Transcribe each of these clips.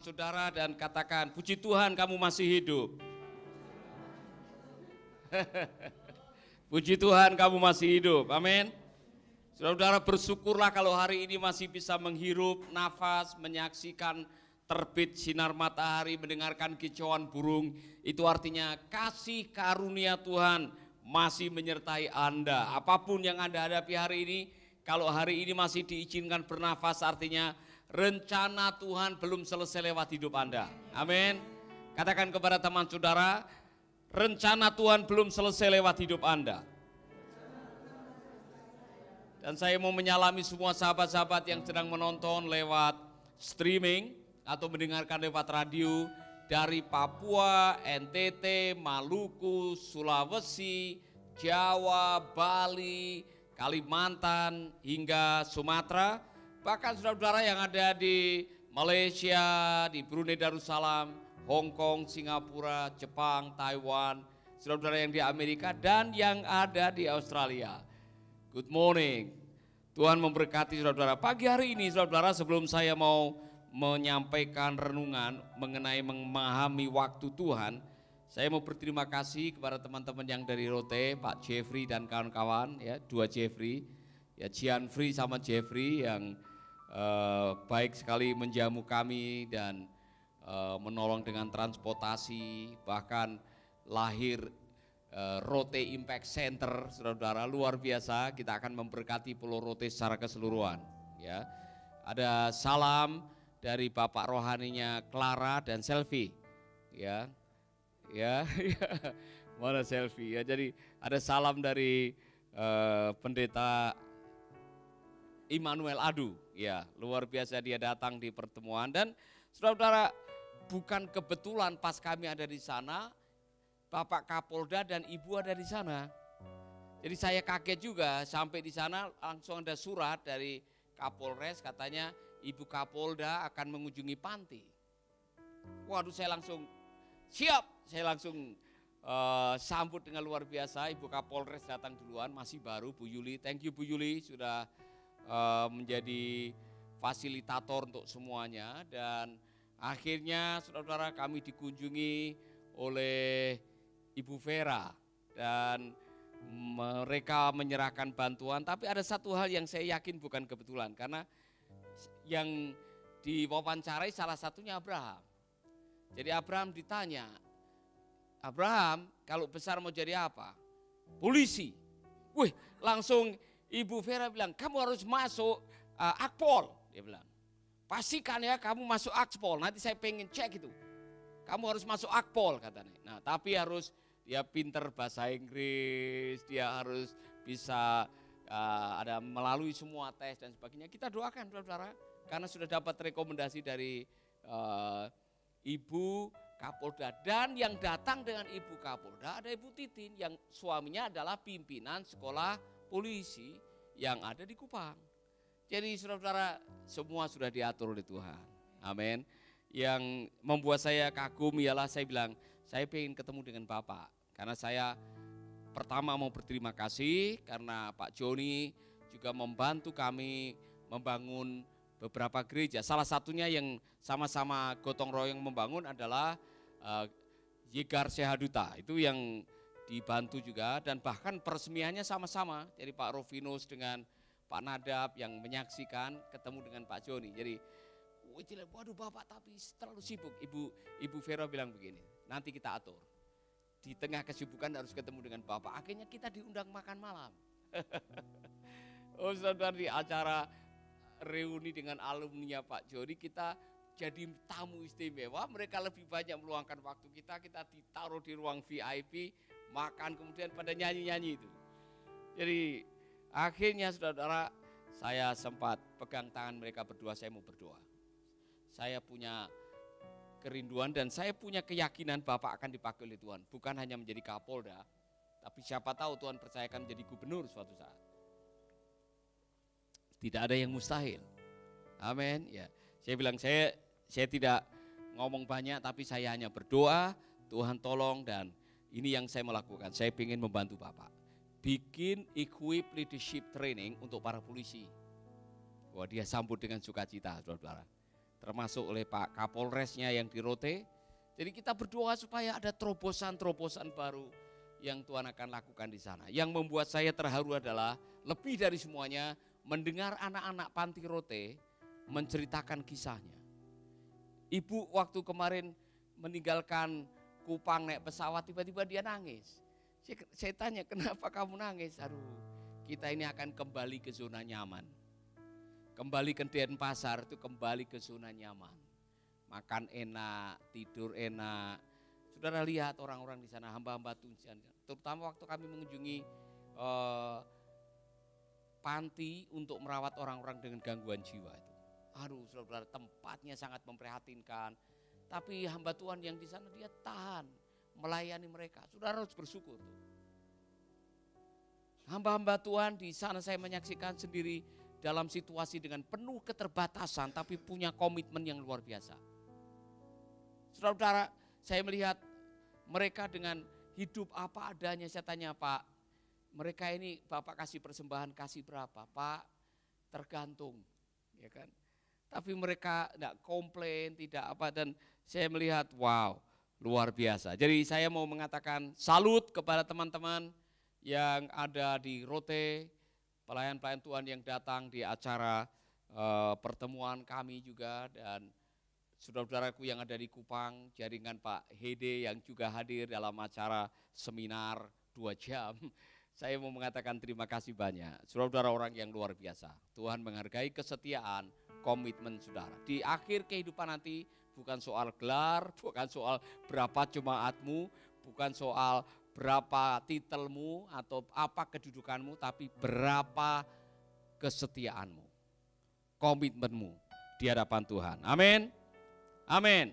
saudara dan katakan, puji Tuhan kamu masih hidup. Puji Tuhan kamu masih hidup, amin. Saudara-saudara, bersyukurlah kalau hari ini masih bisa menghirup nafas, menyaksikan terbit sinar matahari, mendengarkan kicauan burung. Itu artinya kasih karunia Tuhan masih menyertai Anda. Apapun yang Anda hadapi hari ini, kalau hari ini masih diizinkan bernafas, artinya rencana Tuhan belum selesai lewat hidup Anda. Amin. Katakan kepada teman saudara, rencana Tuhan belum selesai lewat hidup Anda. Dan saya mau menyalami semua sahabat-sahabat yang sedang menonton lewat streaming atau mendengarkan lewat radio dari Papua, NTT, Maluku, Sulawesi, Jawa, Bali, Kalimantan, hingga Sumatera. Bahkan saudara-saudara yang ada di Malaysia, di Brunei Darussalam, Hong Kong, Singapura, Jepang, Taiwan, saudara-saudara yang di Amerika dan yang ada di Australia. Good morning. Tuhan memberkati saudara-saudara. Pagi hari ini saudara-saudara, sebelum saya mau menyampaikan renungan mengenai memahami waktu Tuhan, saya mau berterima kasih kepada teman-teman yang dari Rote, Pak Jeffrey dan kawan-kawan, ya, dua Jeffrey, ya, Gianfrey sama Jeffrey yang baik sekali menjamu kami dan menolong dengan transportasi, bahkan lahir Rote Impact Center, saudara-saudara, luar biasa. Kita akan memberkati Pulau Rote secara keseluruhan. Ya, ada salam dari Bapak rohaninya Clara dan Selfie, ya, mana Selfie? Ya, jadi ada salam dari pendeta Immanuel Adu, ya, luar biasa dia datang di pertemuan. Dan saudara-saudara, bukan kebetulan pas kami ada di sana, Bapak Kapolda dan Ibu ada di sana. Jadi saya kaget juga, sampai di sana langsung ada surat dari Kapolres, katanya Ibu Kapolda akan mengunjungi panti. Waduh, saya langsung siap, saya langsung sambut dengan luar biasa. Ibu Kapolres datang duluan, masih baru, Bu Yuli. Thank you Bu Yuli sudah menjadi fasilitator untuk semuanya. Dan akhirnya saudara-saudara, kami dikunjungi oleh Ibu Vera dan mereka menyerahkan bantuan. Tapi ada satu hal yang saya yakin bukan kebetulan, karena yang diwawancarai salah satunya Abraham. Jadi Abraham ditanya, Abraham kalau besar mau jadi apa? Polisi. Wih, langsung Ibu Vera bilang, kamu harus masuk Akpol. Dia bilang, pastikan ya kamu masuk Akpol, nanti saya pengen cek itu. Kamu harus masuk Akpol katanya. Nah, tapi harus dia pinter bahasa Inggris, dia harus bisa ada melalui semua tes dan sebagainya. Kita doakan saudara, karena sudah dapat rekomendasi dari Ibu Kapolda. Dan yang datang dengan Ibu Kapolda ada Ibu Titin yang suaminya adalah pimpinan sekolah polisi yang ada di Kupang. Jadi saudara-saudara, semua sudah diatur oleh Tuhan. Amin. Yang membuat saya kagum ialah saya bilang, saya pengen ketemu dengan Bapak. Karena saya pertama mau berterima kasih karena Pak Joni juga membantu kami membangun beberapa gereja. Salah satunya yang sama-sama gotong royong membangun adalah Yegar Sehaduta. Itu yang dibantu juga, dan bahkan peresmiannya sama-sama. Jadi Pak Rovinus dengan Pak Nadab yang menyaksikan ketemu dengan Pak Joni. Jadi waduh Bapak tapi terlalu sibuk. Ibu Vera bilang begini, nanti kita atur. Di tengah kesibukan harus ketemu dengan Bapak. Akhirnya kita diundang makan malam. Oh saudara, di acara reuni dengan alumni Pak Joni, kita jadi tamu istimewa. Mereka lebih banyak meluangkan waktu kita ditaruh di ruang VIP, makan, kemudian pada nyanyi-nyanyi itu. Jadi akhirnya saudara-saudara, saya sempat pegang tangan mereka berdua, saya mau berdoa. Saya punya kerinduan dan saya punya keyakinan Bapak akan dipakai oleh Tuhan. Bukan hanya menjadi Kapolda, tapi siapa tahu Tuhan percayakan menjadi gubernur suatu saat. Tidak ada yang mustahil. Amin. Ya, saya bilang saya tidak ngomong banyak, tapi saya hanya berdoa, Tuhan tolong, dan ini yang saya melakukan. Saya ingin membantu Bapak. Bikin equip leadership training untuk para polisi. Wah, dia sambut dengan sukacita, saudara-saudara. termasuk oleh Pak Kapolresnya yang di Rote. Jadi kita berdoa supaya ada terobosan-terobosan baru yang Tuhan akan lakukan di sana. Yang membuat saya terharu adalah lebih dari semuanya mendengar anak-anak panti Rote menceritakan kisahnya. Ibu waktu kemarin meninggalkan Kupang naik pesawat, tiba-tiba dia nangis. Saya tanya, kenapa kamu nangis? Aduh, kita ini akan kembali ke zona nyaman. Kembali ke Denpasar itu kembali ke zona nyaman. Makan enak, tidur enak. Saudara lihat orang-orang di sana, hamba-hamba Tuhan. Terutama waktu kami mengunjungi panti untuk merawat orang-orang dengan gangguan jiwa itu. Aduh, saudara, tempatnya sangat memprihatinkan. Tapi hamba Tuhan yang di sana dia tahan melayani mereka. Saudara harus bersyukur. Hamba-hamba Tuhan di sana saya menyaksikan sendiri dalam situasi dengan penuh keterbatasan tapi punya komitmen yang luar biasa. Saudara, saya melihat mereka dengan hidup apa adanya. Saya tanya, Pak, mereka ini Bapak kasih persembahan kasih berapa? Pak, tergantung, ya kan? Tapi mereka tidak komplain, tidak apa, dan saya melihat wow, luar biasa. Jadi saya mau mengatakan salut kepada teman-teman yang ada di Rote, pelayan-pelayan Tuhan yang datang di acara pertemuan kami juga, dan saudara-saudaraku yang ada di Kupang, jaringan Pak Hede yang juga hadir dalam acara seminar 2 jam. Saya mau mengatakan terima kasih banyak. Saudara-saudara orang yang luar biasa. Tuhan menghargai kesetiaan, komitmen saudara. Di akhir kehidupan nanti bukan soal gelar, bukan soal berapa jemaatmu, bukan soal berapa titelmu atau apa kedudukanmu, tapi berapa kesetiaanmu, komitmenmu di hadapan Tuhan. Amin. Amin.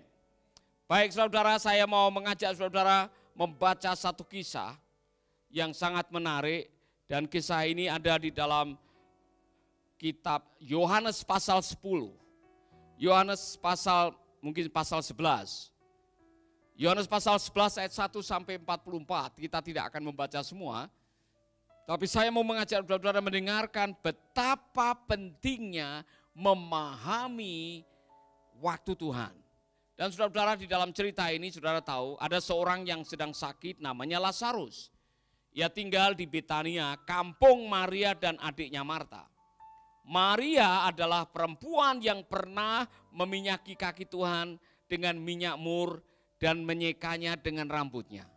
Baik saudara, saya mau mengajak saudara membaca satu kisah yang sangat menarik, dan kisah ini ada di dalam kitab Yohanes pasal 10. Yohanes pasal mungkin pasal 11. Yohanes pasal 11 ayat 1 sampai 44. Kita tidak akan membaca semua. Tapi saya mau mengajak saudara mendengarkan betapa pentingnya memahami waktu Tuhan. Dan saudara-saudara, di dalam cerita ini saudara tahu ada seorang yang sedang sakit namanya Lazarus. Ia tinggal di Betania, kampung Maria dan adiknya Marta. Maria adalah perempuan yang pernah meminyaki kaki Tuhan dengan minyak mur dan menyekanya dengan rambutnya.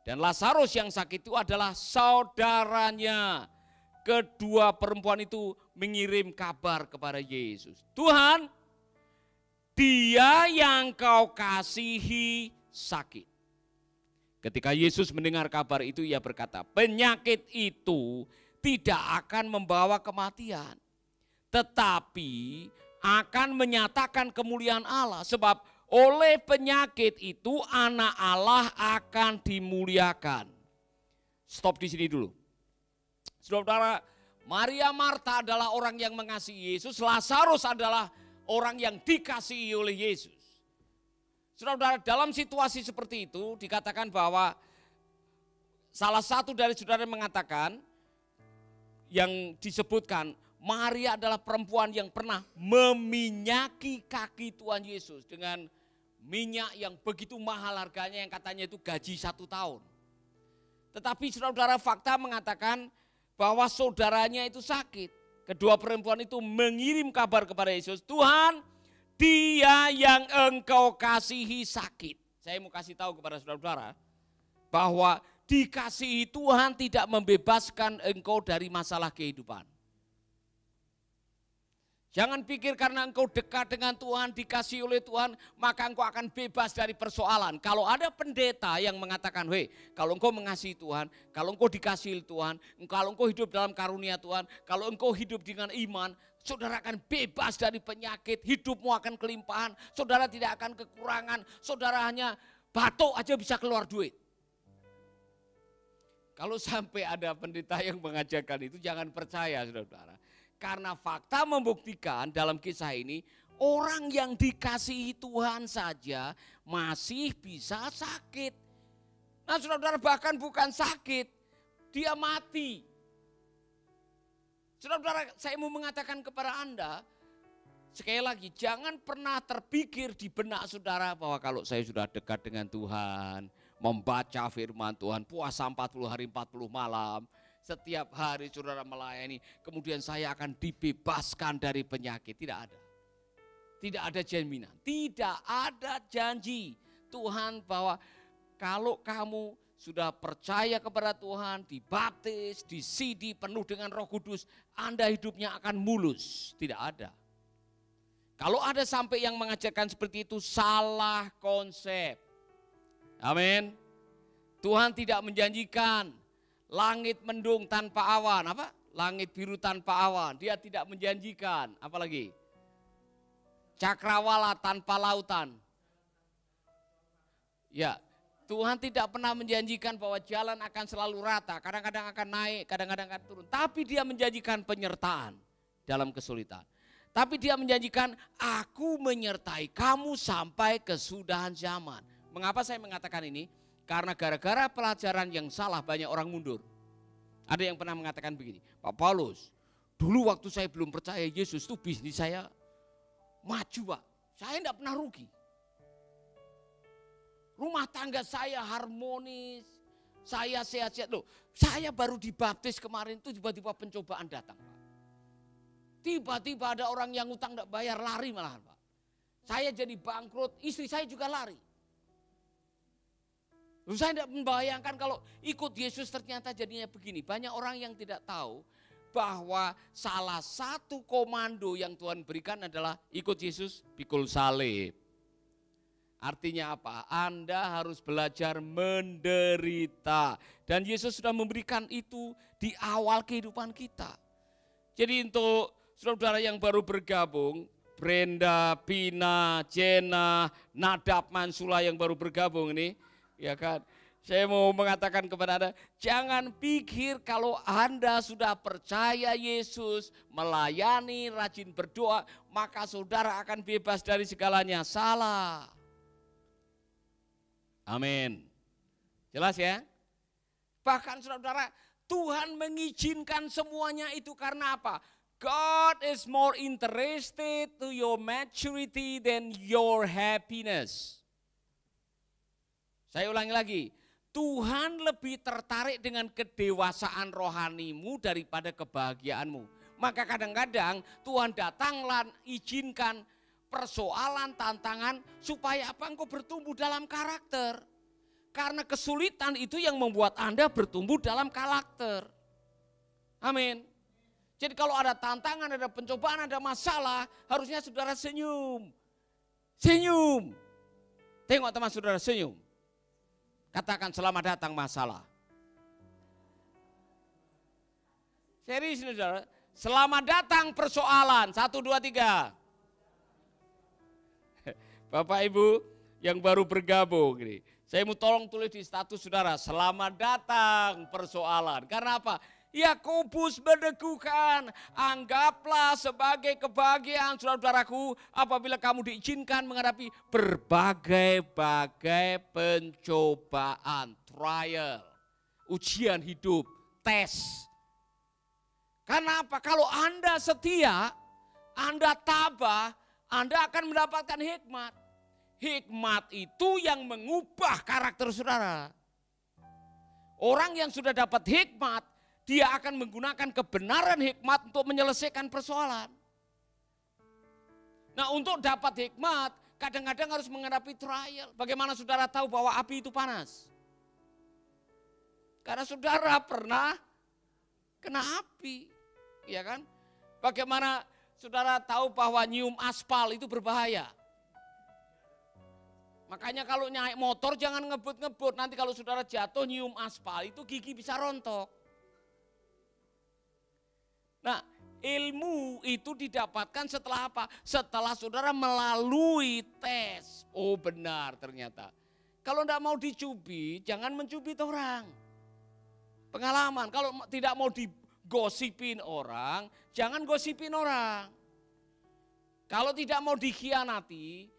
Dan Lazarus yang sakit itu adalah saudaranya. Kedua perempuan itu mengirim kabar kepada Yesus. Tuhan, dia yang kau kasihi sakit. Ketika Yesus mendengar kabar itu, ia berkata, penyakit itu tidak akan membawa kematian, tetapi akan menyatakan kemuliaan Allah. Sebab oleh penyakit itu anak Allah akan dimuliakan. Stop di sini dulu. Saudara, Maria Marta adalah orang yang mengasihi Yesus. Lazarus adalah orang yang dikasihi oleh Yesus. Saudara, dalam situasi seperti itu dikatakan bahwa salah satu dari saudara mengatakan, yang disebutkan Maria adalah perempuan yang pernah meminyaki kaki Tuhan Yesus dengan minyak yang begitu mahal harganya, yang katanya itu gaji 1 tahun. Tetapi saudara, fakta mengatakan bahwa saudaranya itu sakit. Kedua perempuan itu mengirim kabar kepada Yesus, Tuhan, dia yang engkau kasihi sakit. Saya mau kasih tahu kepada saudara-saudara bahwa dikasihi Tuhan tidak membebaskan engkau dari masalah kehidupan. Jangan pikir karena engkau dekat dengan Tuhan, dikasihi oleh Tuhan, maka engkau akan bebas dari persoalan. Kalau ada pendeta yang mengatakan, hei, kalau engkau mengasihi Tuhan, kalau engkau dikasihi Tuhan, kalau engkau hidup dalam karunia Tuhan, kalau engkau hidup dengan iman, saudara akan bebas dari penyakit, hidupmu akan kelimpahan, saudara tidak akan kekurangan, saudara hanya batuk aja bisa keluar duit. Kalau sampai ada pendeta yang mengajarkan itu, jangan percaya saudara. Karena fakta membuktikan dalam kisah ini, orang yang dikasihi Tuhan saja masih bisa sakit. Nah saudara, bahkan bukan sakit, dia mati. Saudara, saya mau mengatakan kepada Anda, Sekali lagi, jangan pernah terpikir di benak saudara bahwa kalau saya sudah dekat dengan Tuhan, membaca firman Tuhan, puasa 40 hari 40 malam, setiap hari saudara melayani, kemudian saya akan dibebaskan dari penyakit. Tidak ada. Tidak ada jaminan, tidak ada janji Tuhan bahwa kalau kamu sudah percaya kepada Tuhan, dibaptis, disidi, penuh dengan Roh Kudus, Anda hidupnya akan mulus. Tidak ada. Kalau ada sampai yang mengajarkan seperti itu, salah konsep. Amin. Tuhan tidak menjanjikan langit mendung tanpa awan. Apa? Langit biru tanpa awan. Dia tidak menjanjikan. Apalagi? Cakrawala tanpa lautan. Ya, Tuhan tidak pernah menjanjikan bahwa jalan akan selalu rata. Kadang-kadang akan naik, kadang-kadang akan turun. Tapi dia menjanjikan penyertaan dalam kesulitan. Tapi dia menjanjikan, aku menyertai kamu sampai kesudahan zaman. Mengapa saya mengatakan ini? Karena gara-gara pelajaran yang salah banyak orang mundur. Ada yang pernah mengatakan begini, Pak Paulus, dulu waktu saya belum percaya Yesus itu bisnis saya maju Pak. Saya tidak pernah rugi. Rumah tangga saya harmonis, saya sehat-sehat. Loh, saya baru dibaptis kemarin itu tiba-tiba pencobaan datang Pak. Tiba-tiba ada orang yang utang tidak bayar, lari malahan Pak. Saya jadi bangkrut, istri saya juga lari. Lalu saya tidak membayangkan kalau ikut Yesus ternyata jadinya begini. Banyak orang yang tidak tahu bahwa salah satu komando yang Tuhan berikan adalah ikut Yesus, pikul salib. Artinya apa? Anda harus belajar menderita. Dan Yesus sudah memberikan itu di awal kehidupan kita. Jadi untuk saudara yang baru bergabung, Brenda, Pina, Jena, Nadab, Mansula yang baru bergabung ini, ya kan? Saya mau mengatakan kepada Anda, jangan pikir kalau Anda sudah percaya Yesus, melayani, rajin berdoa, maka saudara akan bebas dari segalanya. Salah. Amin. Jelas ya? Bahkan saudara, Tuhan mengizinkan semuanya itu karena apa? God is more interested to your maturity than your happiness. Saya ulangi lagi, Tuhan lebih tertarik dengan kedewasaan rohanimu daripada kebahagiaanmu. Maka kadang-kadang Tuhan datanglah izinkan persoalan, tantangan supaya apa? Engkau bertumbuh dalam karakter. Karena kesulitan itu yang membuat Anda bertumbuh dalam karakter. Amin. Jadi kalau ada tantangan, ada pencobaan, ada masalah, harusnya saudara senyum. Senyum. Tengok teman saudara senyum. Katakan selamat datang masalah. Serius saudara. Selamat datang persoalan. 1, 2, 3. Bapak Ibu yang baru bergabung ini. Saya mau tolong tulis di status saudara. Selamat datang persoalan. Karena apa? Yakobus meneguhkan, anggaplah sebagai kebahagiaan saudara-saudaraku apabila kamu diizinkan menghadapi berbagai-bagai pencobaan, trial, ujian hidup, tes. Karena apa? Kalau Anda setia, Anda tabah, Anda akan mendapatkan hikmat. Hikmat itu yang mengubah karakter saudara. Orang yang sudah dapat hikmat, dia akan menggunakan kebenaran hikmat untuk menyelesaikan persoalan. Nah, untuk dapat hikmat, kadang-kadang harus menghadapi trial. Bagaimana saudara tahu bahwa api itu panas? Karena saudara pernah kena api, ya kan? Bagaimana saudara tahu bahwa nyium aspal itu berbahaya? Makanya kalau naik motor jangan ngebut-ngebut, nanti kalau saudara jatuh nyium aspal itu gigi bisa rontok. Nah, ilmu itu didapatkan setelah apa? Setelah saudara melalui tes. Oh benar ternyata. Kalau tidak mau dicubit, jangan mencubit orang. Pengalaman, kalau tidak mau digosipin orang, jangan gosipin orang. Kalau tidak mau dikhianati,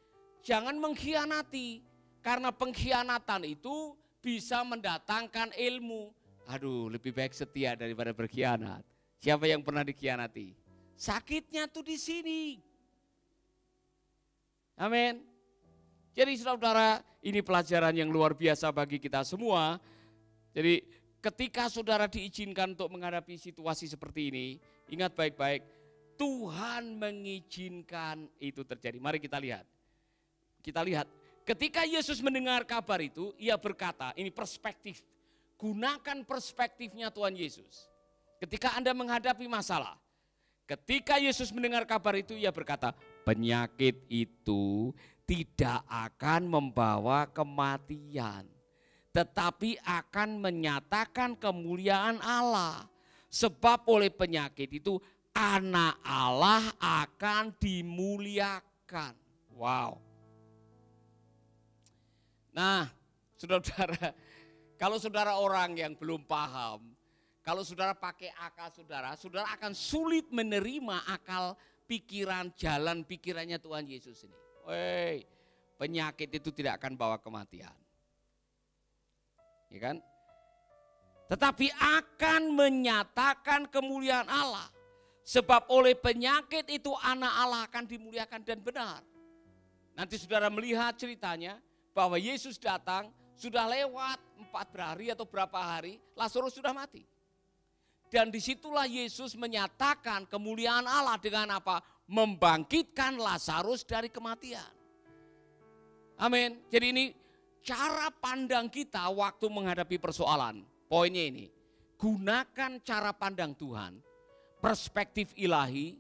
jangan mengkhianati. Karena pengkhianatan itu bisa mendatangkan ilmu. Aduh, lebih baik setia daripada berkhianat. Siapa yang pernah dikhianati? Sakitnya tuh di sini. Amin. Jadi saudara, ini pelajaran yang luar biasa bagi kita semua. Jadi ketika saudara diizinkan untuk menghadapi situasi seperti ini, ingat baik-baik, Tuhan mengizinkan itu terjadi. Mari kita lihat. Kita lihat, ketika Yesus mendengar kabar itu, ia berkata, ini perspektif. Gunakan perspektifnya Tuhan Yesus. Ketika Anda menghadapi masalah, ketika Yesus mendengar kabar itu, ia berkata, penyakit itu tidak akan membawa kematian, tetapi akan menyatakan kemuliaan Allah. Sebab oleh penyakit itu anak Allah akan dimuliakan. Wow. Nah, saudara, kalau saudara orang yang belum paham, kalau saudara pakai akal saudara akan sulit menerima akal pikiran, jalan pikirannya Tuhan Yesus ini. Woi, penyakit itu tidak akan bawa kematian. Ya kan? Tetapi akan menyatakan kemuliaan Allah. Sebab oleh penyakit itu anak Allah akan dimuliakan dan benar. Nanti saudara melihat ceritanya bahwa Yesus datang, sudah lewat 4 hari atau berapa hari, Lazarus sudah mati. Dan disitulah Yesus menyatakan kemuliaan Allah dengan apa? Membangkitkan Lazarus dari kematian. Amin. Jadi ini cara pandang kita waktu menghadapi persoalan. Poinnya ini, gunakan cara pandang Tuhan, perspektif ilahi,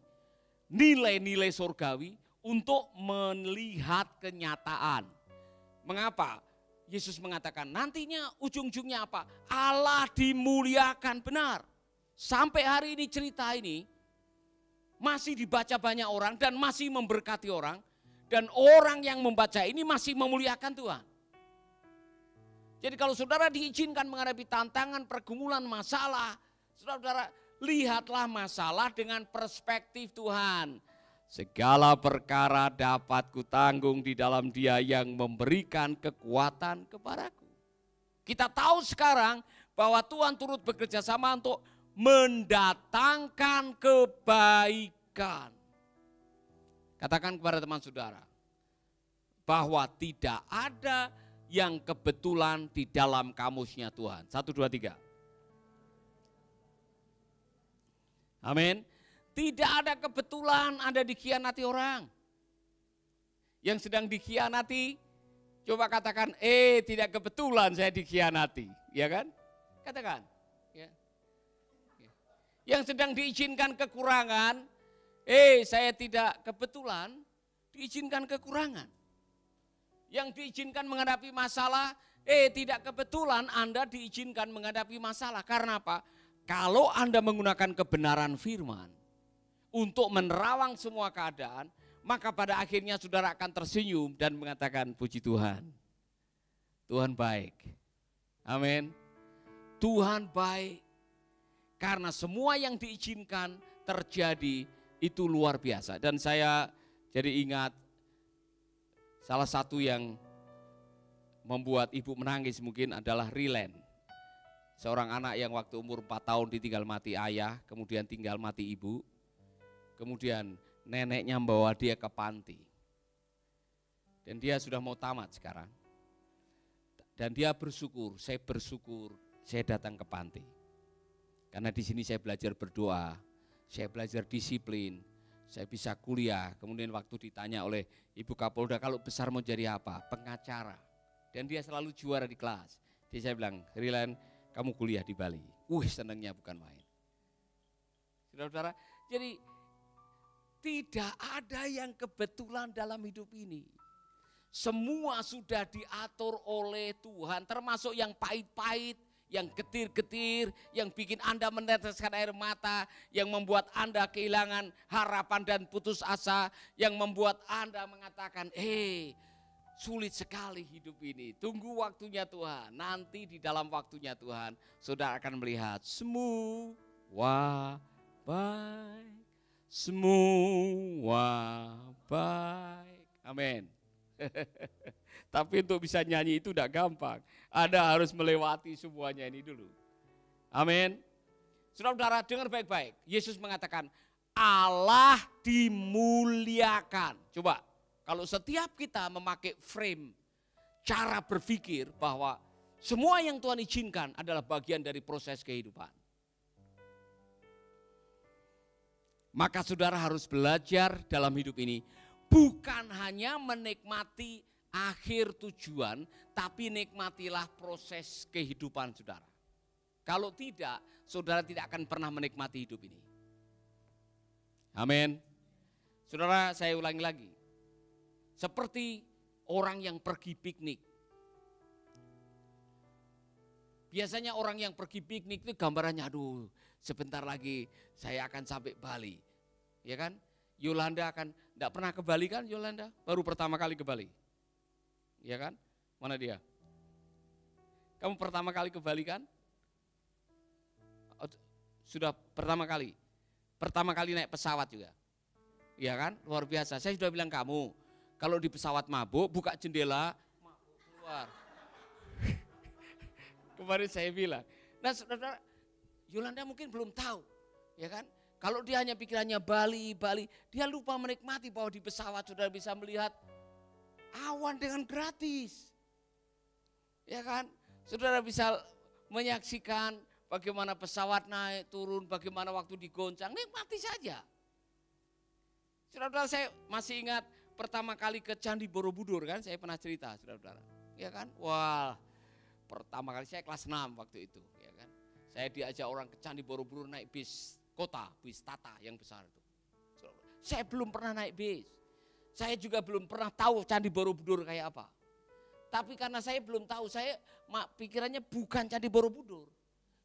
nilai-nilai surgawi untuk melihat kenyataan. Mengapa? Yesus mengatakan nantinya ujung-ujungnya apa? Allah dimuliakan benar. Sampai hari ini cerita ini masih dibaca banyak orang dan masih memberkati orang. Dan orang yang membaca ini masih memuliakan Tuhan. Jadi kalau saudara diizinkan menghadapi tantangan, pergumulan, masalah, saudara lihatlah masalah dengan perspektif Tuhan. Segala perkara dapat kutanggung di dalam Dia yang memberikan kekuatan kepadaku. Kita tahu sekarang bahwa Tuhan turut bekerja sama untuk mendatangkan kebaikan. Katakan kepada teman saudara bahwa tidak ada yang kebetulan di dalam kamusnya Tuhan. 1, 2, 3. Amin. Tidak ada kebetulan Anda dikhianati orang. Yang sedang dikhianati, coba katakan, tidak kebetulan saya dikhianati. Ya kan? Katakan. Ya. Yang sedang diizinkan kekurangan, saya tidak kebetulan diizinkan kekurangan. Yang diizinkan menghadapi masalah, tidak kebetulan Anda diizinkan menghadapi masalah. Karena apa? Kalau Anda menggunakan kebenaran firman untuk menerawang semua keadaan, maka pada akhirnya saudara akan tersenyum dan mengatakan puji Tuhan. Tuhan baik. Amin. Tuhan baik. Karena semua yang diizinkan terjadi itu luar biasa. Dan saya jadi ingat salah satu yang membuat ibu menangis mungkin adalah Rilen. Seorang anak yang waktu umur 4 tahun ditinggal mati ayah, kemudian tinggal mati ibu. Kemudian neneknya membawa dia ke panti. Dan dia sudah mau tamat sekarang. Dan dia bersyukur saya datang ke panti. Karena di sini saya belajar berdoa, saya belajar disiplin, saya bisa kuliah. Kemudian waktu ditanya oleh Ibu Kapolda, kalau besar mau jadi apa? Pengacara. Dan dia selalu juara di kelas. Jadi saya bilang, Rilen, kamu kuliah di Bali. Senangnya bukan main. Saudara-saudara, jadi tidak ada yang kebetulan dalam hidup ini. Semua sudah diatur oleh Tuhan, termasuk yang pahit-pahit, yang getir-getir, yang bikin Anda meneteskan air mata, yang membuat Anda kehilangan harapan dan putus asa, yang membuat Anda mengatakan, sulit sekali hidup ini. Tunggu waktunya Tuhan. Nanti di dalam waktunya Tuhan, saudara akan melihat semua baik. Semua baik. Amin. Tapi untuk bisa nyanyi itu tidak gampang. Anda harus melewati semuanya ini dulu. Amin. Saudara-saudara dengar baik-baik. Yesus mengatakan Allah dimuliakan. Coba Kalau setiap kita memakai frame cara berpikir bahwa semua yang Tuhan izinkan adalah bagian dari proses kehidupan. Maka saudara harus belajar dalam hidup ini bukan hanya menikmati akhir tujuan, tapi nikmatilah proses kehidupan saudara. Kalau tidak, saudara tidak akan pernah menikmati hidup ini. Amin. Saudara, saya ulangi lagi. Seperti orang yang pergi piknik. Biasanya orang yang pergi piknik itu gambarannya, aduh sebentar lagi saya akan sampai Bali. Ya kan? Yolanda akan, enggak pernah ke Bali kan Yolanda? Baru pertama kali ke Bali. Ya kan? Mana dia? Kamu pertama kali ke Bali kan? Sudah pertama kali. Pertama kali naik pesawat juga. Ya kan? Luar biasa. Saya sudah bilang kamu, kalau di pesawat mabuk, buka jendela, mabuk keluar. Kemarin saya bilang. Nah saudara, Yolanda mungkin belum tahu. Ya kan? Kalau dia hanya pikirannya Bali, dia lupa menikmati bahwa di pesawat saudara bisa melihat awan dengan gratis. Ya kan? Saudara bisa menyaksikan bagaimana pesawat naik, turun, bagaimana waktu digoncang, nikmati saja. Saudara-saudara, saya masih ingat pertama kali ke Candi Borobudur kan, saya pernah cerita saudara-saudara. Ya kan? Wah, pertama kali saya kelas 6 waktu itu. Ya kan? Saya diajak orang ke Candi Borobudur naik bis kota, bis Tata yang besar itu. Saya belum pernah naik bis. Saya juga belum pernah tahu Candi Borobudur kayak apa. Tapi karena saya belum tahu, saya pikirannya bukan Candi Borobudur.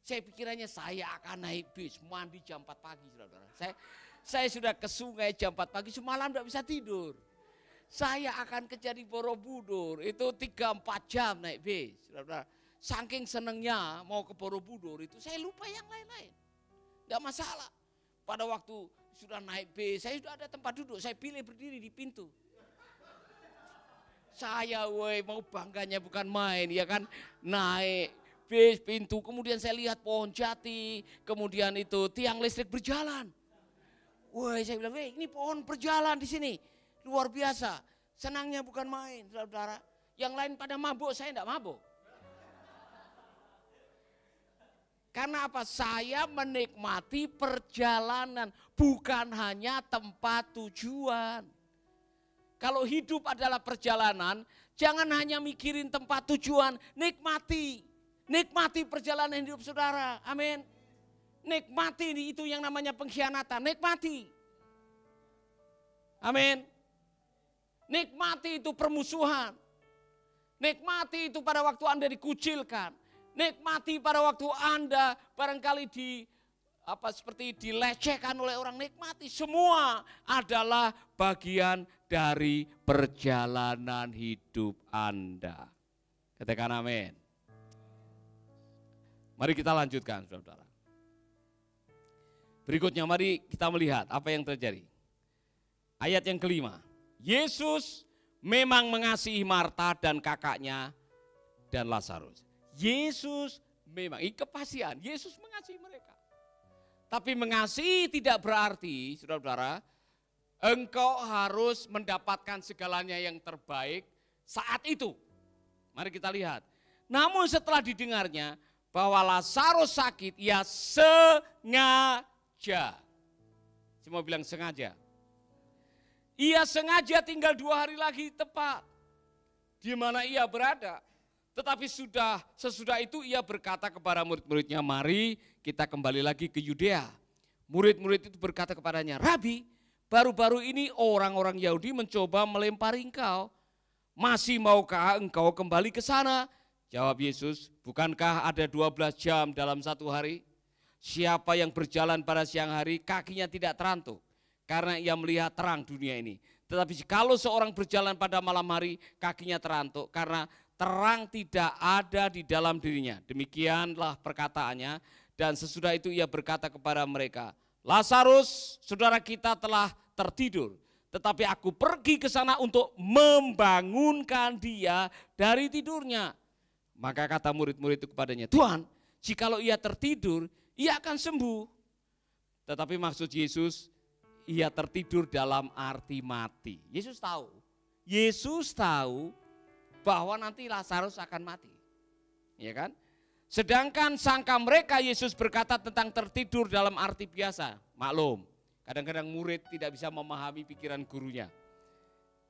Saya pikirannya saya akan naik bis, mandi jam 4 pagi saudara. Saya sudah ke sungai jam 4 pagi, semalam tidak bisa tidur. Saya akan ke Candi Borobudur, itu 3-4 jam naik bis. Saudara. Saking senangnya mau ke Borobudur itu saya lupa yang lain-lain. Tidak masalah. Pada waktu sudah naik bis, saya sudah ada tempat duduk, saya pilih berdiri di pintu. Saya mau bangganya bukan main, ya kan, naik bis pintu, kemudian saya lihat pohon jati, kemudian itu tiang listrik berjalan. Saya bilang, ini pohon berjalan di sini, luar biasa. Senangnya bukan main, saudara. Yang lain pada mabuk, saya tidak mabuk. Karena apa? Saya menikmati perjalanan, bukan hanya tempat tujuan. Kalau hidup adalah perjalanan, jangan hanya mikirin tempat tujuan, nikmati. Nikmati perjalanan hidup saudara, amin. Nikmati itu yang namanya pengkhianatan, nikmati. Amin. Nikmati itu permusuhan. Nikmati itu pada waktu Anda dikucilkan. Nikmati pada waktu Anda barangkali seperti dilecehkan oleh orang, nikmati. Semua adalah bagian dari perjalanan hidup Anda. Katakan amin. Mari kita lanjutkan saudara. Berikutnya mari kita melihat apa yang terjadi. Ayat yang kelima. Yesus memang mengasihi Marta dan kakaknya dan Lazarus. Yesus memang, ini kepastian, Yesus mengasihi mereka. Tapi mengasihi tidak berarti, saudara-saudara, engkau harus mendapatkan segalanya yang terbaik saat itu. Mari kita lihat. Namun setelah didengarnya bahwa Lazarus sakit, ia sengaja. Semua bilang sengaja. Ia sengaja tinggal 2 hari lagi tepat di mana ia berada. Tetapi sesudah itu ia berkata kepada murid-muridnya, mari kita kembali lagi ke Yudea. Murid-murid itu berkata kepadanya, Rabi, baru-baru ini orang-orang Yahudi mencoba melempari engkau. Masih maukah engkau kembali ke sana? Jawab Yesus, bukankah ada 12 jam dalam satu hari? Siapa yang berjalan pada siang hari, kakinya tidak terantuk, karena ia melihat terang dunia ini. Tetapi kalau seorang berjalan pada malam hari, kakinya terantuk, karena terang tidak ada di dalam dirinya. Demikianlah perkataannya. Dan sesudah itu ia berkata kepada mereka, Lazarus, saudara kita telah tertidur. Tetapi aku pergi ke sana untuk membangunkan dia dari tidurnya. Maka kata murid-murid itu kepadanya, Tuhan, jikalau ia tertidur, ia akan sembuh. Tetapi maksud Yesus, ia tertidur dalam arti mati. Yesus tahu Yesus tahu bahwa nanti Lazarus akan mati. Ya kan? Sedangkan sangka mereka Yesus berkata tentang tertidur dalam arti biasa. Maklum, kadang-kadang murid tidak bisa memahami pikiran gurunya.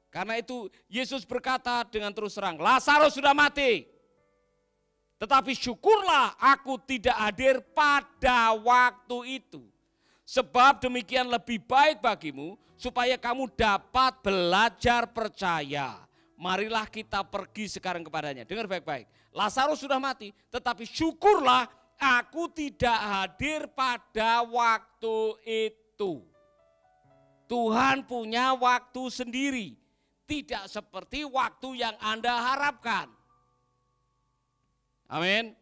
Karena itu Yesus berkata dengan terus terang, Lazarus sudah mati. Tetapi syukurlah aku tidak hadir pada waktu itu. Sebab demikian lebih baik bagimu supaya kamu dapat belajar percaya. Marilah kita pergi sekarang kepadanya. Dengar baik-baik. Lazarus sudah mati, tetapi syukurlah aku tidak hadir pada waktu itu. Tuhan punya waktu sendiri, tidak seperti waktu yang Anda harapkan. Amin.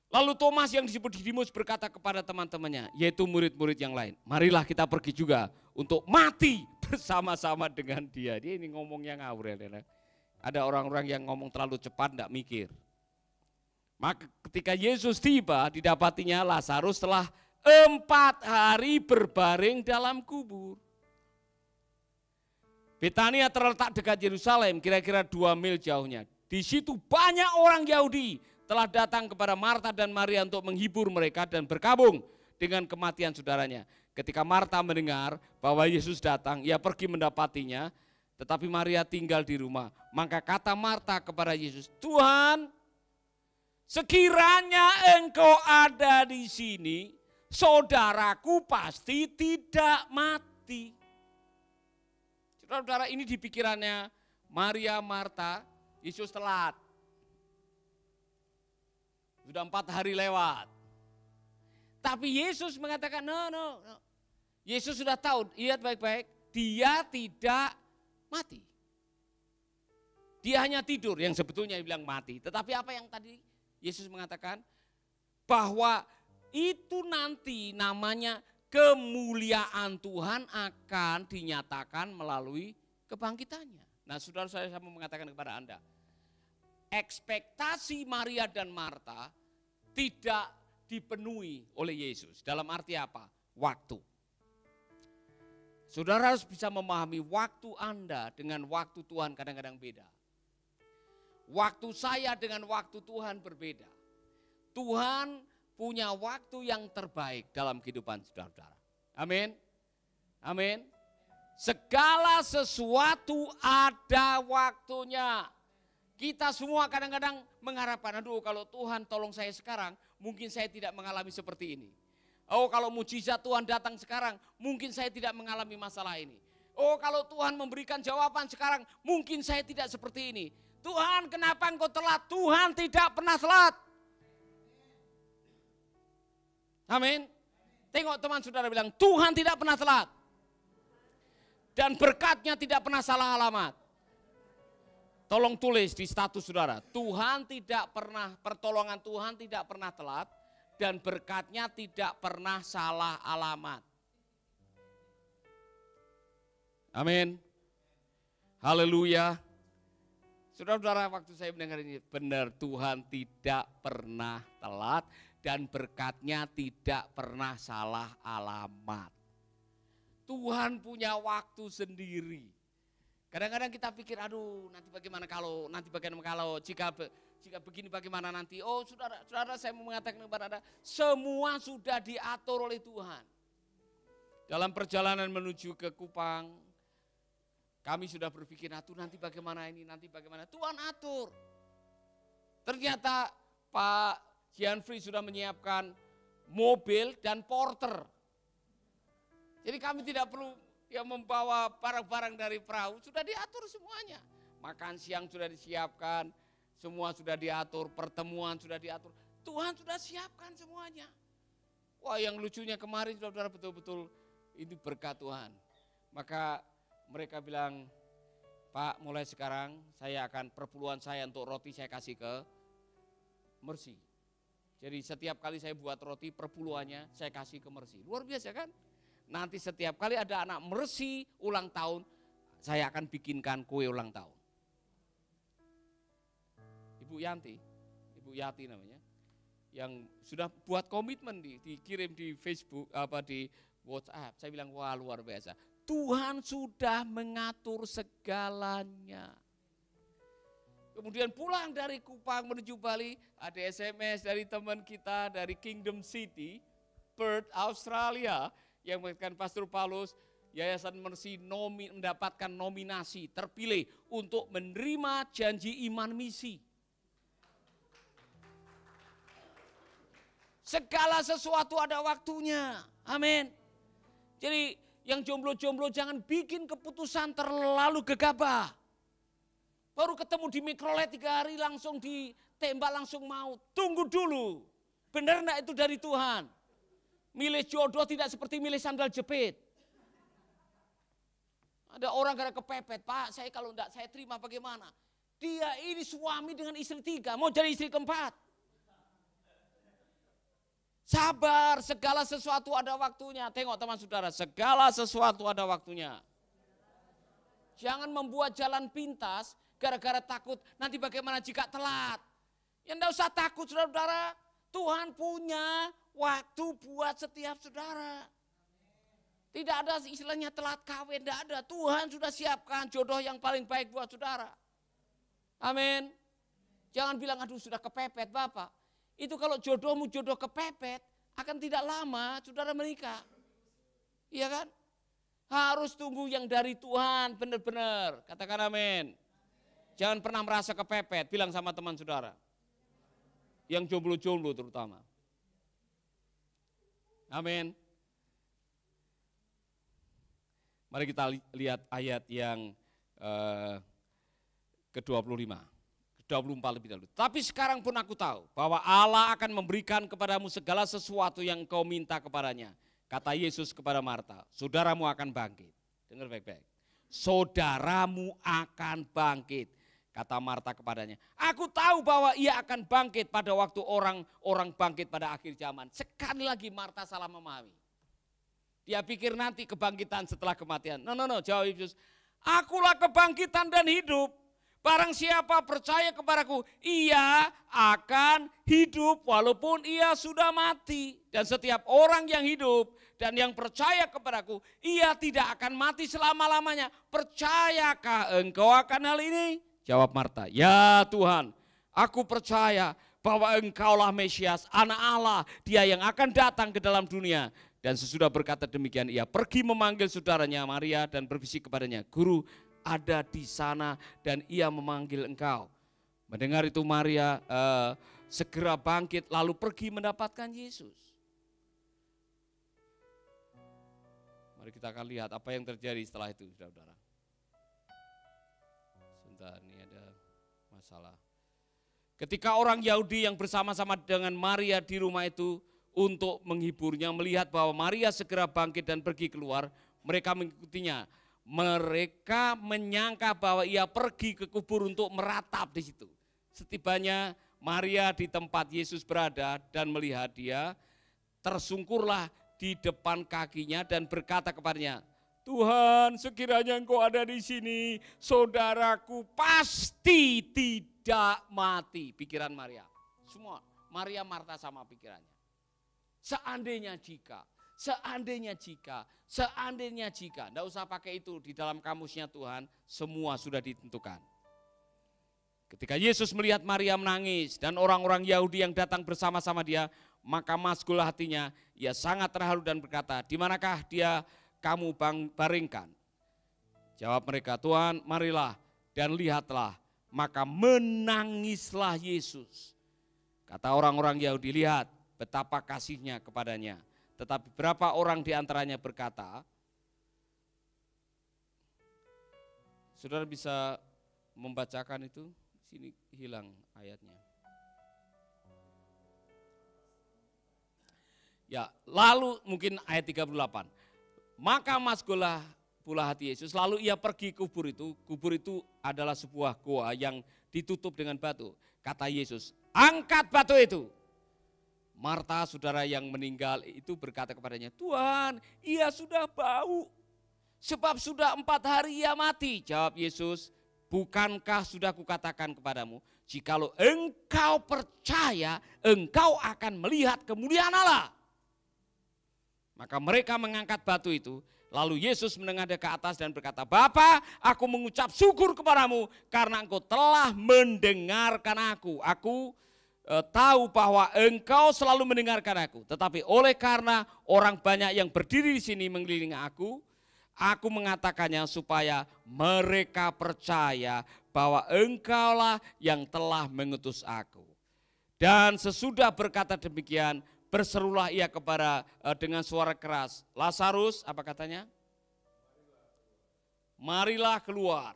Lalu Thomas yang disebut Didimus berkata kepada teman-temannya, yaitu murid-murid yang lain, marilah kita pergi juga untuk mati bersama-sama dengan dia. Dia ini ngomongnya ngawur ya. Ada orang-orang yang ngomong terlalu cepat, tidak mikir. Maka ketika Yesus tiba, didapatinya Lazarus telah 4 hari berbaring dalam kubur. Betania terletak dekat Yerusalem, kira-kira 2 mil jauhnya. Di situ banyak orang Yahudi telah datang kepada Marta dan Maria untuk menghibur mereka dan berkabung dengan kematian saudaranya. Ketika Marta mendengar bahwa Yesus datang, ia pergi mendapatinya, tetapi Maria tinggal di rumah. Maka kata Marta kepada Yesus, Tuhan, sekiranya engkau ada di sini, saudaraku pasti tidak mati. Saudara-saudara, ini di pikirannya Maria, Marta, Yesus telat. Sudah 4 hari lewat. Tapi Yesus mengatakan, no. Yesus sudah tahu, lihat baik-baik, dia tidak mati. Dia hanya tidur, yang sebetulnya bilang mati. Tetapi apa yang tadi Yesus mengatakan? Bahwa itu nanti namanya kemuliaan Tuhan akan dinyatakan melalui kebangkitannya. Nah, saudara saya mau mengatakan kepada Anda, ekspektasi Maria dan Marta tidak dipenuhi oleh Yesus. Dalam arti apa? Waktu. Saudara harus bisa memahami waktu Anda dengan waktu Tuhan kadang-kadang beda. Waktu saya dengan waktu Tuhan berbeda. Tuhan punya waktu yang terbaik dalam kehidupan saudara-saudara. Amin. Amin. Segala sesuatu ada waktunya. Kita semua kadang-kadang mengharapkan, aduh kalau Tuhan tolong saya sekarang, mungkin saya tidak mengalami seperti ini. Oh kalau mujizat Tuhan datang sekarang, mungkin saya tidak mengalami masalah ini. Oh kalau Tuhan memberikan jawaban sekarang, mungkin saya tidak seperti ini. Tuhan kenapa engkau telat? Tuhan tidak pernah telat. Amin. Tengok teman saudara bilang, Tuhan tidak pernah telat. Dan berkatnya tidak pernah salah alamat. Tolong tulis di status saudara, Tuhan tidak pernah, pertolongan Tuhan tidak pernah telat. Dan berkatnya tidak pernah salah alamat. Amin. Haleluya. Saudara-saudara, waktu saya mendengar ini, benar Tuhan tidak pernah telat dan berkatnya tidak pernah salah alamat. Tuhan punya waktu sendiri. Kadang-kadang kita pikir, aduh nanti bagaimana kalau, jika begini bagaimana nanti. Oh saudara saya mau mengatakan kepada Anda, semua sudah diatur oleh Tuhan. Dalam perjalanan menuju ke Kupang, kami sudah berpikir, nanti bagaimana ini, nanti bagaimana. Tuhan atur. Ternyata Pak Gianfri sudah menyiapkan mobil dan porter. Jadi kami tidak perlu membawa barang-barang dari perahu, sudah diatur semuanya. Makan siang sudah disiapkan, semua sudah diatur, pertemuan sudah diatur. Tuhan sudah siapkan semuanya. Wah yang lucunya kemarin saudara betul-betul itu berkat Tuhan. Maka mereka bilang, Pak mulai sekarang saya akan perpuluhan saya untuk roti saya kasih ke Mercy. Jadi setiap kali saya buat roti perpuluhannya saya kasih ke Mercy. Luar biasa kan? Nanti setiap kali ada anak Mercy ulang tahun, saya akan bikinkan kue ulang tahun. Ibu Yati namanya, yang sudah buat komitmen dikirim di Facebook, di WhatsApp. Saya bilang wah luar biasa. Tuhan sudah mengatur segalanya. Kemudian pulang dari Kupang menuju Bali, ada SMS dari teman kita dari Kingdom City, Perth, Australia, yang mengatakan Pastor Paulus, Yayasan Mercy mendapatkan nominasi terpilih untuk menerima janji iman misi. Segala sesuatu ada waktunya. Amin. Jadi yang jomblo-jomblo jangan bikin keputusan terlalu gegabah. Baru ketemu di mikrolet 3 hari langsung ditembak langsung mau. Tunggu dulu. Benar enggak itu dari Tuhan? Milih jodoh tidak seperti milih sandal jepit. Ada orang karena kepepet, Pak saya kalau enggak saya terima bagaimana? Dia ini suami dengan istri 3, mau jadi istri keempat. Sabar, segala sesuatu ada waktunya. Tengok teman saudara, segala sesuatu ada waktunya. Jangan membuat jalan pintas gara-gara takut nanti bagaimana jika telat. Ya enggak usah takut saudara-saudara. Tuhan punya waktu buat setiap saudara. Tidak ada istilahnya telat kawin, tidak ada. Tuhan sudah siapkan jodoh yang paling baik buat saudara. Amin. Jangan bilang aduh sudah kepepet Bapak. Itu kalau jodohmu jodoh kepepet akan tidak lama saudara menikah. Iya kan? Harus tunggu yang dari Tuhan benar-benar. Katakan amin. Jangan pernah merasa kepepet, bilang sama teman saudara. Yang jomblo-jomblo terutama. Amin. Mari kita lihat ayat yang ke-25. 24 lebih dahulu. Tapi sekarang pun aku tahu bahwa Allah akan memberikan kepadamu segala sesuatu yang kau minta kepadanya. Kata Yesus kepada Marta, saudaramu akan bangkit. Dengar baik-baik. Saudaramu akan bangkit. Kata Marta kepadanya, aku tahu bahwa ia akan bangkit pada waktu orang bangkit pada akhir zaman. Sekali lagi Marta salah memahami. Dia pikir nanti kebangkitan setelah kematian. No, jawab Yesus. Akulah kebangkitan dan hidup. Barang siapa percaya kepadaku, ia akan hidup walaupun ia sudah mati. Dan setiap orang yang hidup dan yang percaya kepadaku, ia tidak akan mati selama-lamanya. Percayakah engkau akan hal ini? Jawab Marta, ya Tuhan, aku percaya bahwa engkaulah Mesias, anak Allah, dia yang akan datang ke dalam dunia. Dan sesudah berkata demikian, ia pergi memanggil saudaranya Maria dan berbisik kepadanya, Guru, ada di sana dan ia memanggil engkau. Mendengar itu Maria segera bangkit lalu pergi mendapatkan Yesus. Mari kita akan lihat apa yang terjadi setelah itu, saudara-saudara. Sebentar, ini ada masalah. Ketika orang Yahudi yang bersama-sama dengan Maria di rumah itu untuk menghiburnya, melihat bahwa Maria segera bangkit dan pergi keluar, mereka mengikutinya. Mereka menyangka bahwa ia pergi ke kubur untuk meratap di situ. Setibanya Maria di tempat Yesus berada dan melihat dia, tersungkurlah di depan kakinya dan berkata kepadanya, Tuhan, sekiranya engkau ada di sini, saudaraku pasti tidak mati. Pikiran Maria, semua Maria Marta sama pikirannya. Seandainya jika, enggak usah pakai itu di dalam kamusnya Tuhan, semua sudah ditentukan. Ketika Yesus melihat Maria menangis dan orang-orang Yahudi yang datang bersama-sama dia, maka masgul hatinya, ia sangat terharu dan berkata, di manakah dia kamu baringkan? Jawab mereka, Tuhan marilah dan lihatlah. Maka menangislah Yesus. Kata orang-orang Yahudi, lihat betapa kasihnya kepadanya. Tetapi berapa orang di antaranya berkata, saudara bisa membacakan itu? Sini hilang ayatnya. Ya, lalu mungkin ayat 38. Maka masgullah pula hati Yesus, lalu ia pergi ke kubur itu. Kubur itu adalah sebuah goa yang ditutup dengan batu. Kata Yesus, angkat batu itu. Marta, saudara yang meninggal itu berkata kepadanya, Tuhan, ia sudah bau, sebab sudah 4 hari ia mati. Jawab Yesus, bukankah sudah kukatakan kepadamu, jikalau engkau percaya, engkau akan melihat kemuliaan Allah. Maka mereka mengangkat batu itu, Lalu Yesus menengadah ke atas dan berkata, Bapa, aku mengucap syukur kepadamu karena engkau telah mendengarkan aku. Aku tahu bahwa engkau selalu mendengarkan aku. Tetapi oleh karena orang banyak yang berdiri di sini mengelilingi aku mengatakannya supaya mereka percaya bahwa engkaulah yang telah mengutus aku. Dan sesudah berkata demikian, berserulah ia dengan suara keras, Lazarus, apa katanya? Marilah keluar.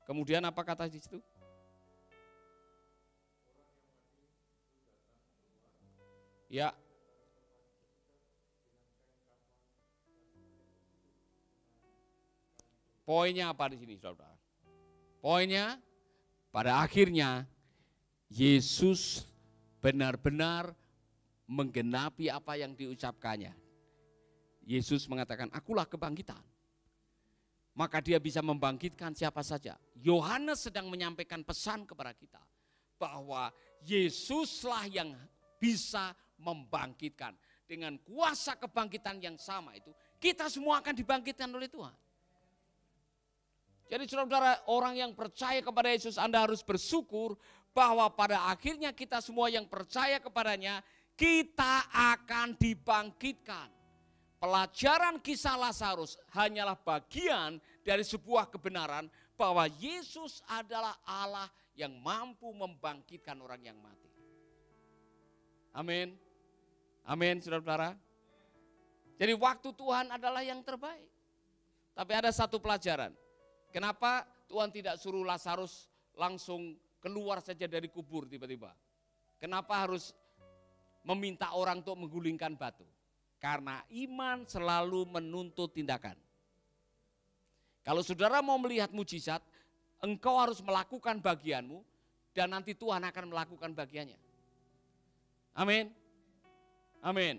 Kemudian apa kata di situ? Ya. Poinnya apa di sini, saudara? Poinnya pada akhirnya Yesus benar-benar menggenapi apa yang diucapkannya. Yesus mengatakan, akulah kebangkitan. Maka dia bisa membangkitkan siapa saja. Yohanes sedang menyampaikan pesan kepada kita bahwa Yesuslah yang bisa membangkitkan. Dengan kuasa kebangkitan yang sama itu, kita semua akan dibangkitkan oleh Tuhan. Jadi saudara, orang yang percaya kepada Yesus, Anda harus bersyukur bahwa pada akhirnya kita semua yang percaya kepadanya, kita akan dibangkitkan. Pelajaran kisah Lazarus hanyalah bagian dari sebuah kebenaran bahwa Yesus adalah Allah yang mampu membangkitkan orang yang mati. Amin. Amin, saudara-saudara. Jadi waktu Tuhan adalah yang terbaik. Tapi ada satu pelajaran. Kenapa Tuhan tidak suruh Lazarus langsung keluar saja dari kubur tiba-tiba? Kenapa harus meminta orang untuk menggulingkan batu? Karena iman selalu menuntut tindakan. Kalau saudara mau melihat mujizat, engkau harus melakukan bagianmu dan nanti Tuhan akan melakukan bagiannya. Amin. Amin.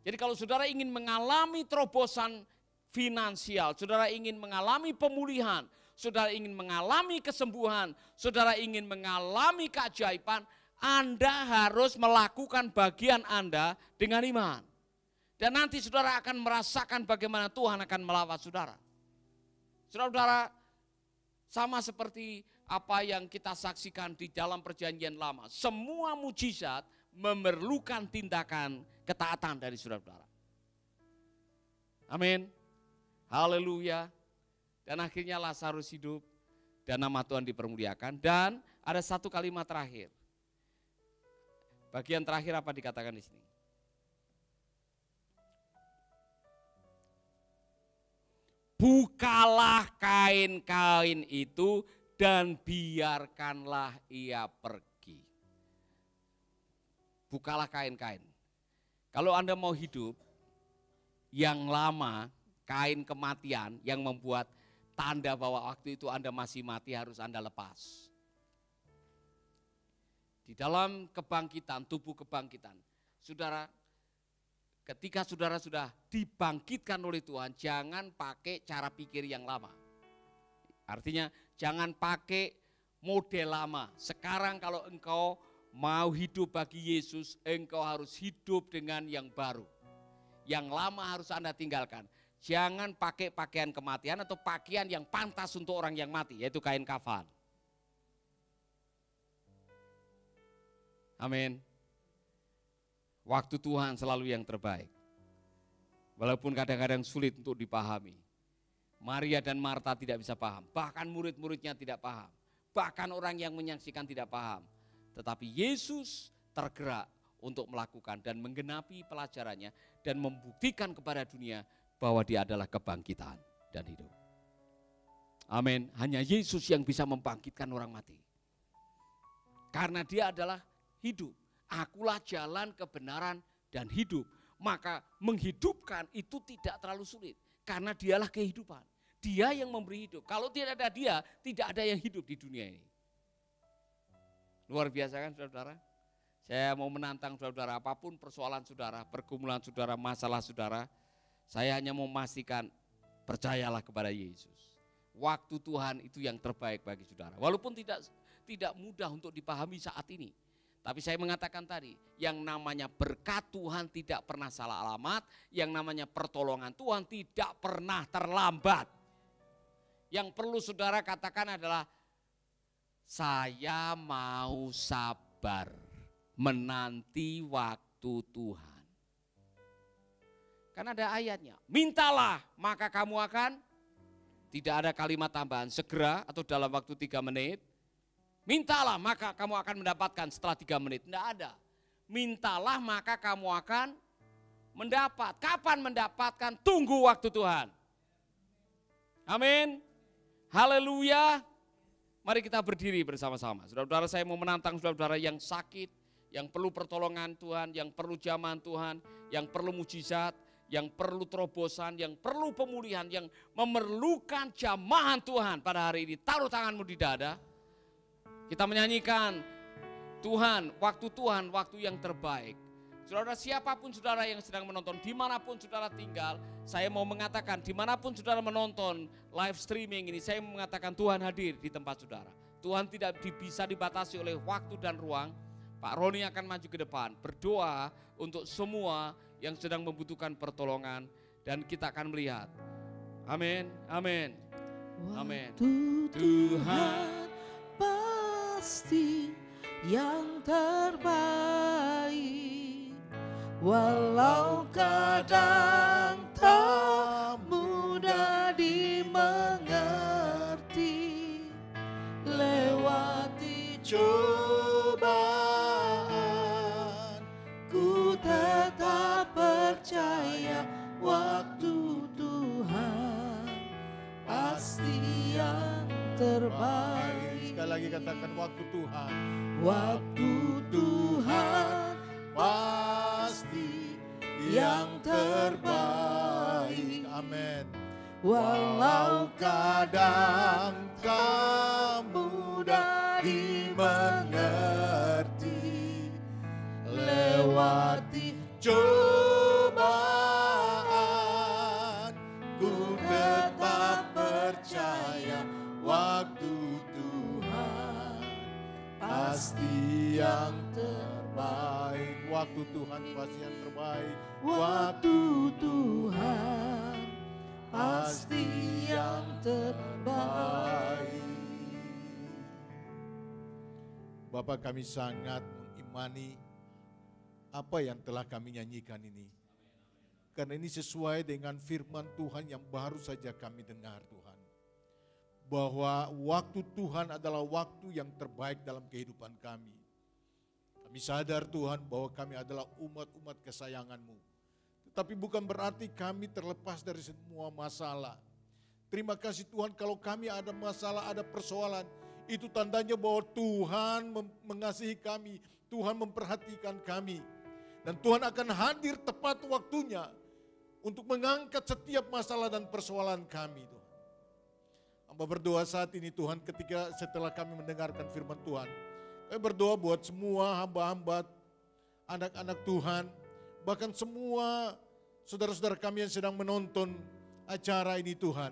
Jadi kalau saudara ingin mengalami terobosan finansial, saudara ingin mengalami pemulihan, saudara ingin mengalami kesembuhan, saudara ingin mengalami keajaiban, Anda harus melakukan bagian Anda dengan iman. Dan nanti saudara akan merasakan bagaimana Tuhan akan melawat saudara. Saudara-saudara, sama seperti apa yang kita saksikan di dalam perjanjian lama. Semua mujizat memerlukan tindakan ketaatan dari saudara-saudara. Amin. Haleluya. Dan akhirnya Lazarus hidup dan nama Tuhan dipermuliakan. Dan ada satu kalimat terakhir. Bagian terakhir apa dikatakan di sini? Bukalah kain-kain itu dan biarkanlah ia pergi. Bukalah kain-kain. Kalau Anda mau hidup yang lama, kain kematian yang membuat tanda bahwa waktu itu Anda masih mati harus Anda lepas. Di dalam kebangkitan, tubuh kebangkitan, saudara, ketika saudara sudah dibangkitkan oleh Tuhan, jangan pakai cara pikir yang lama. Artinya jangan pakai model lama. Sekarang kalau engkau mau hidup bagi Yesus, engkau harus hidup dengan yang baru. Yang lama harus Anda tinggalkan. Jangan pakai pakaian kematian atau pakaian yang pantas untuk orang yang mati, yaitu kain kafan. Amin. Waktu Tuhan selalu yang terbaik. Walaupun kadang-kadang sulit untuk dipahami. Maria dan Marta tidak bisa paham. Bahkan murid-muridnya tidak paham. Bahkan orang yang menyaksikan tidak paham. Tetapi Yesus tergerak untuk melakukan dan menggenapi pelajarannya. Dan membuktikan kepada dunia bahwa dia adalah kebangkitan dan hidup. Amin. Hanya Yesus yang bisa membangkitkan orang mati. Karena dia adalah hidup. Akulah jalan, kebenaran, dan hidup. Maka menghidupkan itu tidak terlalu sulit. Karena dialah kehidupan. Dia yang memberi hidup. Kalau tidak ada dia, tidak ada yang hidup di dunia ini. Luar biasa kan saudara? Saya mau menantang saudara, apapun persoalan saudara, pergumulan saudara, masalah saudara, saya hanya mau memastikan, percayalah kepada Yesus. Waktu Tuhan itu yang terbaik bagi saudara. Walaupun tidak mudah untuk dipahami saat ini. Tapi saya mengatakan tadi, yang namanya berkat Tuhan tidak pernah salah alamat, yang namanya pertolongan Tuhan tidak pernah terlambat. Yang perlu saudara katakan adalah, saya mau sabar menanti waktu Tuhan. Kan ada ayatnya, mintalah maka kamu akan, tidak ada kalimat tambahan, segera atau dalam waktu 3 menit. Mintalah maka kamu akan mendapatkan setelah 3 menit. Tidak ada. Mintalah maka kamu akan mendapat. Kapan mendapatkan? Tunggu waktu Tuhan. Amin. Haleluya. Mari kita berdiri bersama-sama. Saudara-saudara, saya mau menantang saudara-saudara yang sakit, yang perlu pertolongan Tuhan, yang perlu jamahan Tuhan, yang perlu mujizat, yang perlu terobosan, yang perlu pemulihan, yang memerlukan jamahan Tuhan pada hari ini. Taruh tanganmu di dada. Kita menyanyikan, Tuhan, waktu yang terbaik. Saudara, siapapun saudara yang sedang menonton, dimanapun saudara tinggal, saya mau mengatakan, dimanapun saudara menonton live streaming ini, saya mau mengatakan Tuhan hadir di tempat saudara. Tuhan tidak bisa dibatasi oleh waktu dan ruang. Pak Roni akan maju ke depan, berdoa untuk semua yang sedang membutuhkan pertolongan, dan kita akan melihat. Amin, amin, amin. Tuhan pasti yang terbaik, walau kadang tak mudah dimengerti, lewati cobaan, ku tetap percaya waktu Tuhan pasti yang terbaik. Sekali lagi katakan, waktu Tuhan. Waktu Tuhan Pasti yang terbaik. Amin. walau Kadang tak mudah dimengerti, lewati cobaan, ku tetap percaya waktu Tuhan pasti yang terbaik. Waktu Tuhan pasti yang terbaik. waktu Tuhan pasti yang terbaik. Bapak, kami sangat mengimani apa yang telah kami nyanyikan ini. Karena ini sesuai dengan firman Tuhan yang baru saja kami dengar, Tuhan. Bahwa waktu Tuhan adalah waktu yang terbaik dalam kehidupan kami. Kami sadar, Tuhan, bahwa kami adalah umat-umat kesayangan-Mu. Tetapi bukan berarti kami terlepas dari semua masalah. Terima kasih Tuhan, kalau kami ada masalah, ada persoalan, itu tandanya bahwa Tuhan mengasihi kami, Tuhan memperhatikan kami. Dan Tuhan akan hadir tepat waktunya untuk mengangkat setiap masalah dan persoalan kami, Tuhan. Hamba berdoa saat ini, Tuhan, setelah kami mendengarkan firman Tuhan, kami berdoa buat semua hamba-hamba, anak-anak Tuhan, bahkan semua saudara-saudara kami yang sedang menonton acara ini, Tuhan.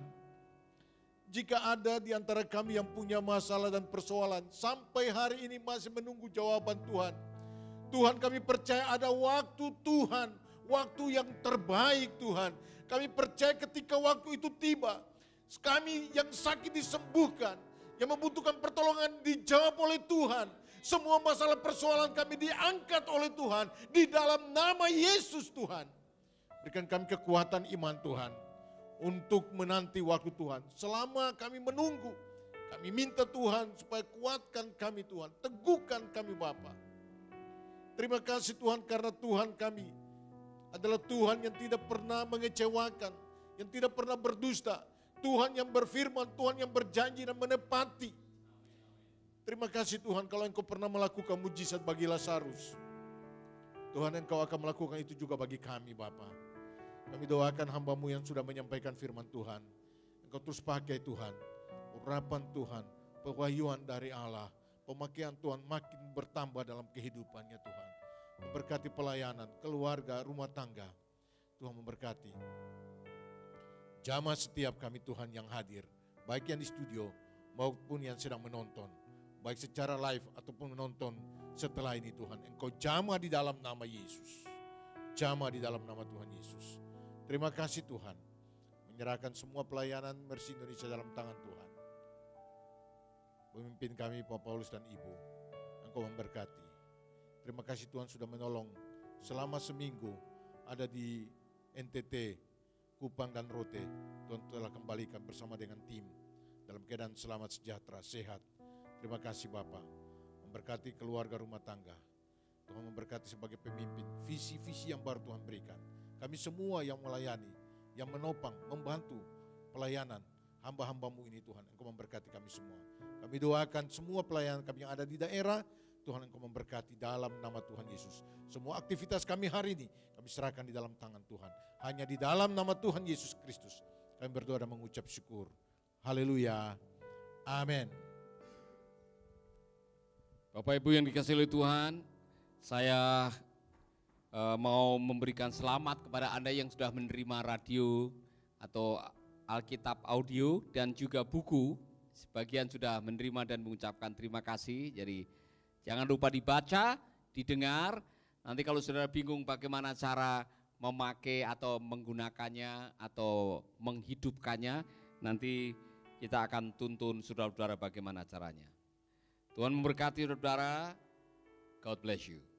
Jika ada di antara kami yang punya masalah dan persoalan, sampai hari ini masih menunggu jawaban Tuhan. Tuhan, kami percaya ada waktu Tuhan, waktu yang terbaik, Tuhan. Kami percaya ketika waktu itu tiba, kami yang sakit disembuhkan, yang membutuhkan pertolongan dijawab oleh Tuhan. Semua masalah persoalan kami diangkat oleh Tuhan di dalam nama Yesus, Tuhan. Berikan kami kekuatan iman, Tuhan, untuk menanti waktu Tuhan. Selama kami menunggu, kami minta Tuhan supaya kuatkan kami, Tuhan. Teguhkan kami, Bapa. Terima kasih Tuhan, karena Tuhan kami adalah Tuhan yang tidak pernah mengecewakan, yang tidak pernah berdusta. Tuhan yang berfirman, Tuhan yang berjanji dan menepati. Terima kasih Tuhan, kalau Engkau pernah melakukan mujizat bagi Lazarus, Tuhan, Engkau akan melakukan itu juga bagi kami, Bapa. Kami doakan hamba-Mu yang sudah menyampaikan firman Tuhan, Engkau terus pakai Tuhan, urapan Tuhan, pewahyuan dari Allah, pemakaian Tuhan makin bertambah dalam kehidupannya, Tuhan. Memberkati pelayanan, keluarga, rumah tangga. Tuhan memberkati. Jamah setiap kami, Tuhan, yang hadir, baik yang di studio maupun yang sedang menonton, baik secara live ataupun menonton setelah ini Tuhan, Engkau jamah di dalam nama Yesus. Jamah di dalam nama Tuhan Yesus. Terima kasih Tuhan. Menyerahkan semua pelayanan Mercy Indonesia dalam tangan Tuhan. Pemimpin kami Pak Paulus dan Ibu, Engkau memberkati. Terima kasih Tuhan sudah menolong selama seminggu ada di NTT, Kupang dan Rote. Tuhan telah kembalikan bersama dengan tim dalam keadaan selamat, sejahtera, sehat. Terima kasih Bapak. Memberkati keluarga rumah tangga. Tuhan memberkati sebagai pemimpin, visi-visi yang baru Tuhan berikan. Kami semua yang melayani, yang menopang, membantu pelayanan hamba-hambamu ini Tuhan. Engkau memberkati kami semua. Kami doakan semua pelayanan kami yang ada di daerah, Tuhan Engkau memberkati dalam nama Tuhan Yesus. Semua aktivitas kami hari ini, kami serahkan di dalam tangan Tuhan. Hanya di dalam nama Tuhan Yesus Kristus, kami berdoa dan mengucap syukur. Haleluya. Amin. Bapak Ibu yang dikasihi oleh Tuhan, saya mau memberikan selamat kepada Anda yang sudah menerima radio atau Alkitab audio dan juga buku. Sebagian sudah menerima dan mengucapkan terima kasih. Jadi jangan lupa dibaca, didengar. Nanti kalau saudara bingung bagaimana cara memakai atau menggunakannya atau menghidupkannya, nanti kita akan tuntun saudara-saudara bagaimana caranya. Tuhan memberkati saudara. God bless you.